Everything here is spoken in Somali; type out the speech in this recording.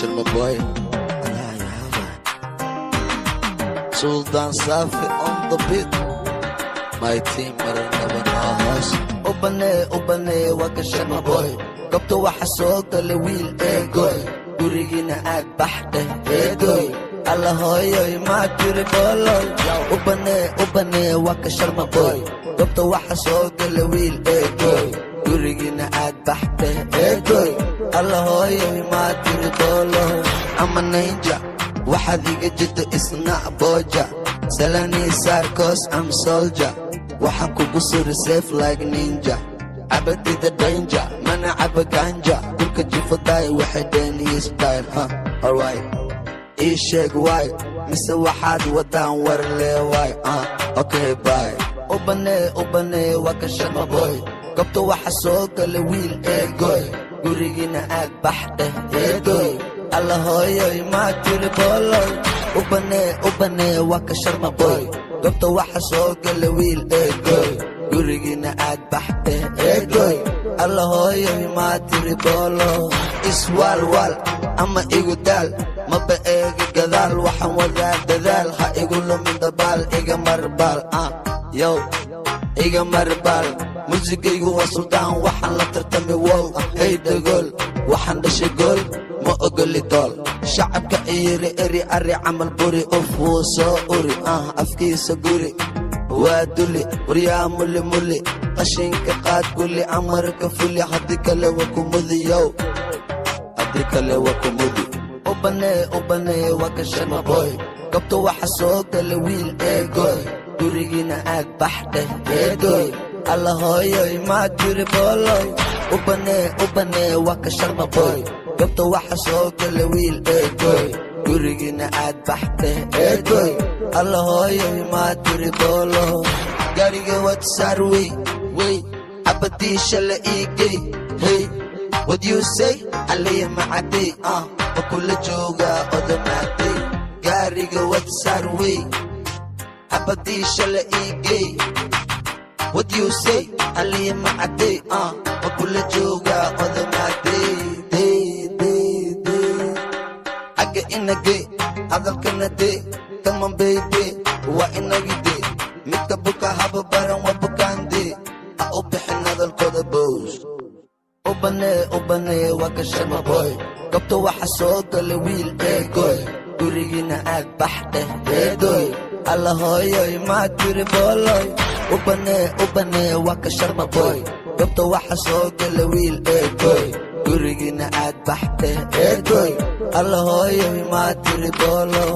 Sharma boy. Sultan Safi on the beat. My team are never knows. Ubane, waka Sharma boy. Gobta waxa soo galay wiil eegoy. Gurigina aad baxday eegoy. Allah hooyoy ma jiri booloy. Ubane, waka Sharma boy. Gobta waxa soo galay wiil eegoy. Gurigina aad baxday eegoy. Allah hooyoy ma jiri booloy. I'm a ninja. waxaad iga jirto isna booja salani saar cause I'm soldier waxaan kugu suri safe like ninja abadida danger mana caba ganja dhulka jifaday waxay dheeniyi style alright ii sheeg why mise waxaad wadaan war leewaay okay bye ubane waka Sharma boy gobta waxa soo galay wiil eegoy gurigina aad baxday eegoy Allah hooyoy ma jiri booloy ubane waka Sharma boy gobta waxa soo galay wiil eegoy gurigina aad baxday eegoy Allah hooyoy ma jiri booloy iswalwal ama igu daal maba eega gadaal waxaan wadaa dadaal ha igu lumin dabaal iga marbal yo iga marbal muusigaygu waa sultaan waxaan la tartamay wow hey dagol waxaan dhashay gool ma ogoli dool shacabka iri ari camal buri ufuu soo uri afkiisa guri waa duli waryaa muli qashinka qaad guli amarka fuli haddii kale waa kumudi yow haddii kale waa kumudi ubane waka Sharma boy gobta waxa soo galay wiil eegoy gurigina aad baxday eegoy Allah hooyoy ma jiri booloy ubane waka Sharma boy gobta waxa soo galay wiil eegoy gurigina aad baxday eegoy Allah hooyoy ma jiri booloy gariga wad sarwi way abadiisha la iigay hey what you say aliya macadi wakula jooga odamaatay gariga wad sarwi abadiisha la iigay what you say aliya macadi wakula jooga odamaatay aga inage hadalkana de come on baby waa inagi de midka buka haba baran waa bukaande u bixin hadalkooda boos ubane waka Sharma boy gobta waxa soo galay wiil eegoy gurigina aad baxday eegoy Allah hooyoy ma jiri booloy ubane waka Sharma boy gobta waxa soo galay wiil eegoy gurigina aad baxday eegoy Allah hooyoy ma jiri booloy